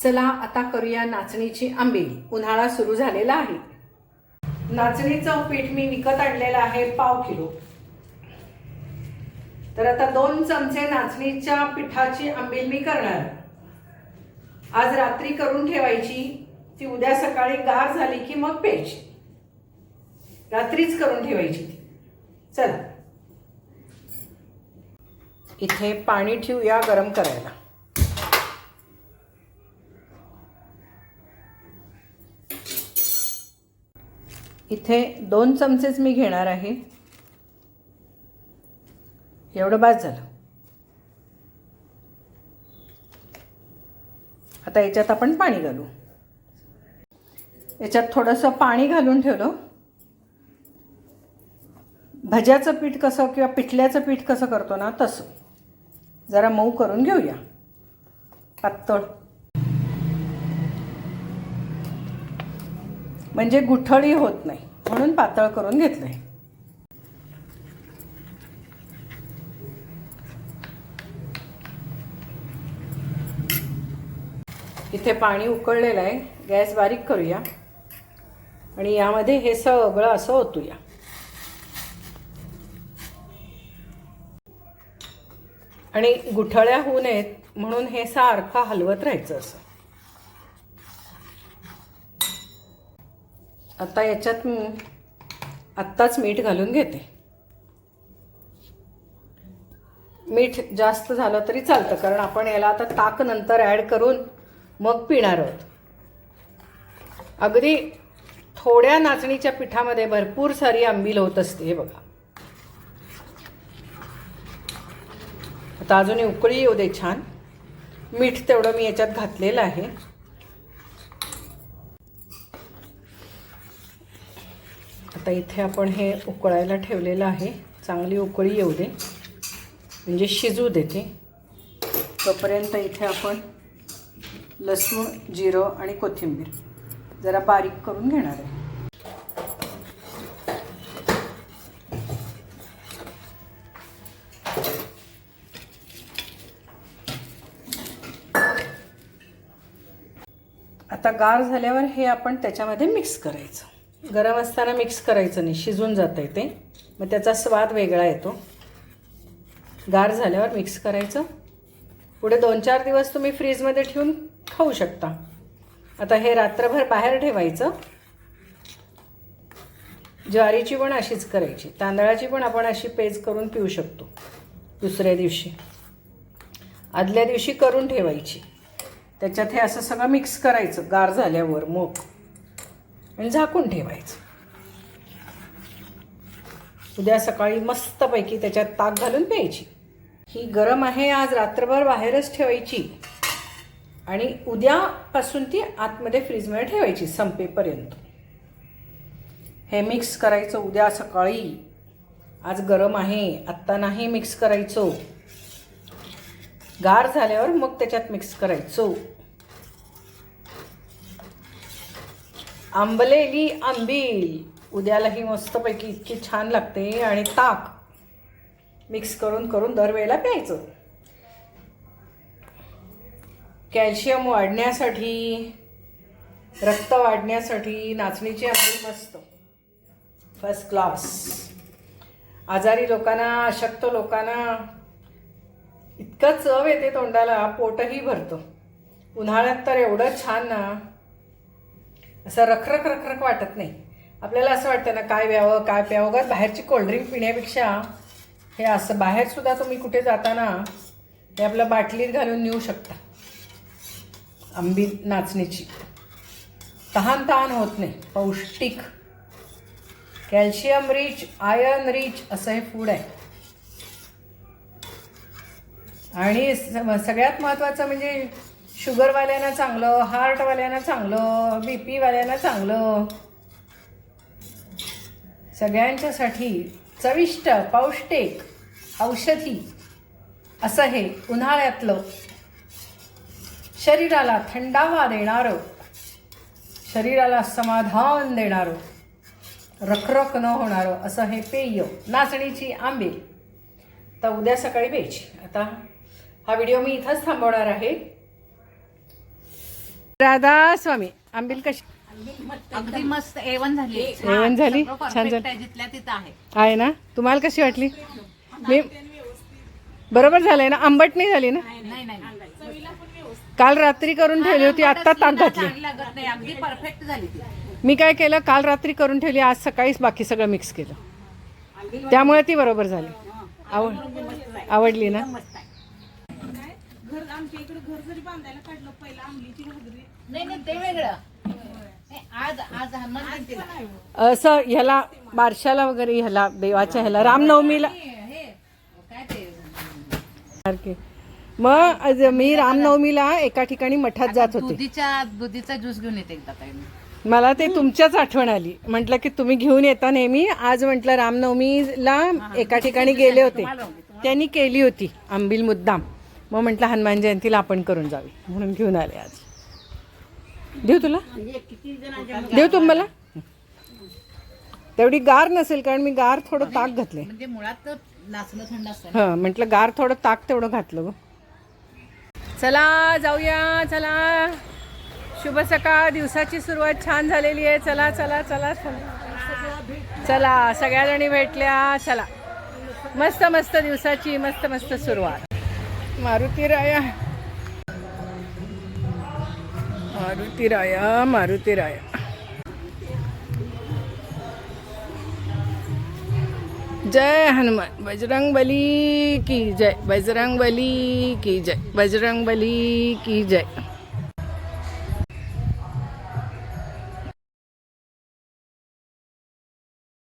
चला आता करूया नाचणीची आंबील। उन्हाळा सुरू झालेला आहे। नाचणीचं पीठ मी विकत आणलेलं आहे 1/2 किलो। तर आता 2 चमचे नाचणीच्या पिठाची आंबील मी करणार। आज रात्री करून ठेवायची, ती उद्या सकाळी गार झाली की मग प्यायची। रात्रीच करून ठेवायची ती। चला इथे पाणी ठेवूया गरम करायला। इथे 2 चमचेच मी घेणार आहे। एवढं बस झालं। आता याच्यात आपण पाणी घालू। याच्यात थोडंसं पाणी घालून ठेवलं। भज्याचं पीठ कसं किंवा पिठल्याचं पीठ कसं करतो ना तसं जरा मऊ करून घेऊया, पातळ, म्हणजे गुठळी होत नाही म्हणून पातळ करून घेतलंय। इथे पाणी उकळलेलं आहे। गॅस बारीक करूया आणि यामध्ये हे सगळं असं ओतूया। आणि गुठळ्या होऊ नयेत म्हणून हे सारखं हलवत राहायचं असं। आता याच्यात मी आत्ताच मीठ घालून घेते। मीठ जास्त झालं तरी चालतं, कारण आपण याला आता ताक नंतर ॲड करून मग पिणार आहोत। अगदी थोड्या नाचणीच्या पिठामध्ये भरपूर सारी आंबील होत असते। हे बघा, आता अजून उकळी येऊ दे छान। मीठ तेवढं मी याच्यात घातलेलं आहे। आता इथे आपण हे उकळायला ठेवलेलं आहे। चांगली उकळी येऊ दे म्हणजे शिजू देते। तोपर्यंत इथे आपण लसूण, जिरं आणि कोथिंबीर जरा बारीक करून घेणार आहे। आता गार झाल्यावर हे आपण त्याच्यामध्ये मिक्स करायचं। गरम असताना मिक्स करायचं नाही, शिजून जातं ते, मग त्याचा स्वाद वेगळा येतो। गार झाल्यावर मिक्स करायचं। पुढे 2-4 दिवस तुम्ही फ्रीजमध्ये ठेवून खाऊ शकता। आता हे रात्रभर बाहेर ठेवायचं। ज्वारीची पण अशीच करायची, तांदळाची पण आपण अशी पेज करून पिऊ शकतो। दुसऱ्या दिवशी, आदल्या दिवशी करून ठेवायची। त्याच्यात हे असं सगळं मिक्स करायचं गार झाल्यावर मग, आणि झाकून ठेवायचं। उद्या सकाळी मस्तपैकी त्याच्यात ताक घालून प्यायची। ही गरम आहे, आज रात्रभर बाहेरच ठेवायची आणि उद्यापासून ती आतमध्ये फ्रीजमध्ये ठेवायची संपेपर्यंत। हे मिक्स करायचं उद्या सकाळी। आज गरम आहे, आत्ता नाही मिक्स करायचं। गार झाल्यावर मग त्याच्यात मिक्स करायचं। आंबलेली आंबील उद्यालाही मस्तपैकी इतकी छान लागते। आणि ताक मिक्स करून करून दरवेळेला प्यायचं। कॅल्शियम वाढण्यासाठी, रक्त वाढण्यासाठी नाचणीची आंबील मस्त, फर्स्ट क्लास। आजारी लोकांना, अशक्त लोकांना इतकं चव येते तोंडाला, पोटही भरतं। उन्हाळ्यात तर एवढं छान ना, असं रखरख रखरख वाटत नाही। आपल्याला असं वाटतं ना काय प्यावं काय प्यावं। का बाहेरची कोल्ड्रिंक पिण्यापेक्षा हे असं बाहेरसुद्धा तुम्ही कुठे जाताना हे आपलं बाटलीत घालून नेऊ शकता। आंबील नाचणीची तहान होत नाही। पौष्टिक, कॅल्शियम रिच, आयर्न रिच असं हे फूड आहे। आणि सगळ्यात महत्त्वाचं म्हणजे शुगरवाल्यांना चांगलं, हार्टवाल्यांना चांगलं, BP वाल्यांना चांगलं, सगळ्यांच्यासाठी चविष्ट, पौष्टिक, औषधी असं हे उन्हाळ्यातलं शरीराला थंडावा देणारं, शरीराला समाधान देणारं, रखरख न होणारं असं हे पेय नाचणीची आंबील। तर उद्या सकाळी प्यायची। आता हा व्हिडिओ मी इथंच थांबवणार आहे। राधा स्वामी आंबील कशी अगदी मस्त A1 झाली. A1 झाली? सगळं छान perfect झाली. आहे, जिथल्या तिथं आहे. आहे ना? तुम्हाला कशी वाटली? मी बरोबर झालंय ना? आंबट नाही झाली ना? नाही नाही काल रात्री करून ठेवली होती, आत्ता ताक घातली. चांगली लागत नाही, अगदी परफेक्ट झाली ती. मी काय केलं, काल रात्री करून ठेवली, आज सकाळीच बाकी सगळं मिक्स केलं, त्यामुळे ती बरोबर झाली. आवडली ना? नाही नाही ते वेगळं. नाही, आज आज हनुमान जयंतीला. असं ह्याला बारशाला वगैरे, ह्याला देवाच्या ह्याला रामनवमीला. हे काय ते सारखे. मग मी रामनवमीला एका ठिकाणी मठात जात होते. दुधीचा ज्यूस घेऊन येते एकदा ताई. मला ते तुमच्याच आठवण आली. म्हटलं की तुम्ही घेऊन येता नेहमी, आज म्हटलं रामनवमीला एका ठिकाणी गेले होते, त्यांनी केली होती आंबील मुद्दाम. मग म्हटलं हनुमान जयंतीला आपण करून जावी म्हणून घेऊन आले आज. देऊ तुला? देऊ तुम्हाला? तेवढी गार नसेल, कारण मी गार थोडं ताक घातले. म्हणजे मुळात तर नाचणं थंड असतं. हां, म्हटलं गार थोडं ताक तेवढं घातलं गं. चला जाऊया, चला. शुभ सकाळ, दिवसाची सुरुवात छान झालेली आहे. चला चला चला चला चला, सगळ्याजणी भेटल्या. चला, मस्त मस्त दिवसाची मस्त मस्त सुरुवात. मारुती राया, मारुती राया, मारुती राया. जय हनुमान, बजरंग बली की जय, बजरंग बली की जय, बजरंग बली की जय.